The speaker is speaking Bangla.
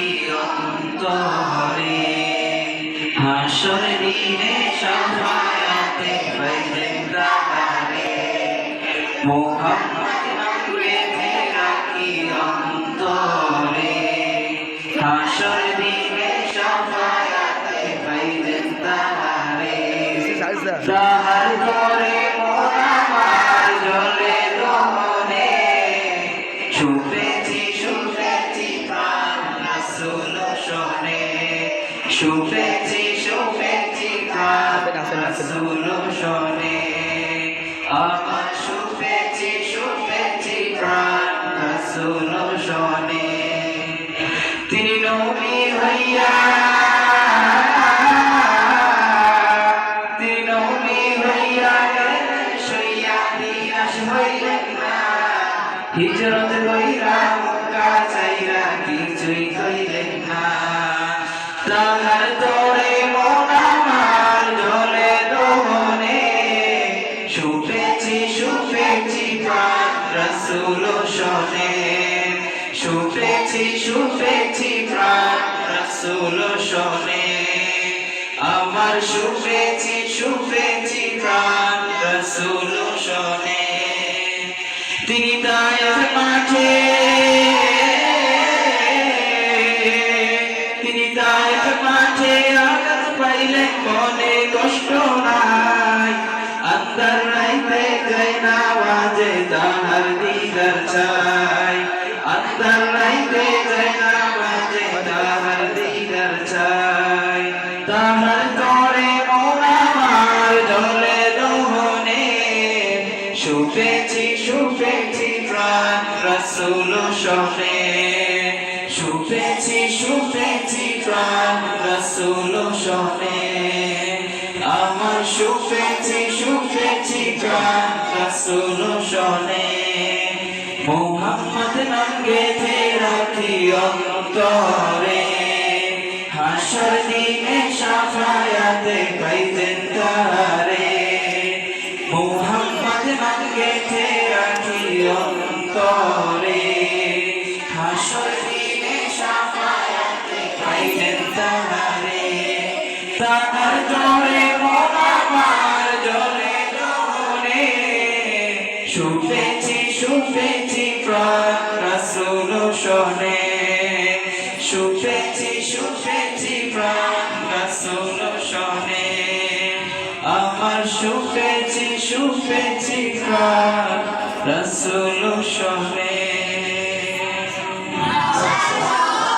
রাখি অন্তরে হাসর দিনে শাফায়াতে পাইবেন তাহারে মুহাম্মদ নাম বেঁধে রাখি অন্তরে হাসর দিনে শাফায়াতে পাইবেন তাহারে তাহার ঘরে মন আমার জ্বলে দহনে শুভেচ্ছি শুভেচ্ছি প্রাণ রাসূল শোনে শুভেচ্ছি শুভেচ্ছি প্রাণ রাসূল শোনে আমার শুভেচ্ছি শুভেচ্ছি প্রাণ রাসূল শোনে তিনি নবী হইয়া হিজরত কইরা মক্কা চাইরা কিছুই কইলেন না তাহার তোরে মন আমার জ্বলে দহনে শুভেচ্ছি শুভেচ্ছি প্রাণ রাসূল শোনে শুভেচ্ছি শুভেচ্ছি প্রাণ রাসূল শোনে আমার শুভেচ্ছি শুভেচ্ছি প্রাণ রাসূল শোনে তিনি দায়ের মাঠে আঘাত পাইলেন মনে কষ্ট নাই আন্ধার রাইতে যায় না বাজে তাহার দিদার চাই আন্ধার রাইতে যায় না বাজে তাহার দিদার চাই তাহার তরে মন আমার জ্বলে দহনে শুভেচ্ছি শুভেচ্ছি প্রাণ রাসূল শোনে শুভেচ্ছি শুভেচ্ছি প্রাণ রাসূল শোনে আমার শুভেচ্ছি শুভেচ্ছি প্রাণ রাসূল শোনে মুহাম্মদ নাম গেঁথে রাখি অন্তরে হাসর দিনে শাফায়াতে পাইবেন তাহারে মুহাম্মদ নাম গেঁথে রাখি অন্তরে হাসর দিনে শাফায়াতে পাইবেন তাহারে তাহার তরে মন আমার জ্বলে দহনে শুভেচ্ছি শুভেচ্ছি প্রাণ রাসূল শোনে শুভেচ্ছি শুভেচ্ছি প্রাণ রাসূল শোনে আমার শুভেচ্ছি শুভেচ্ছি প্রাণ রাসূল শোনে।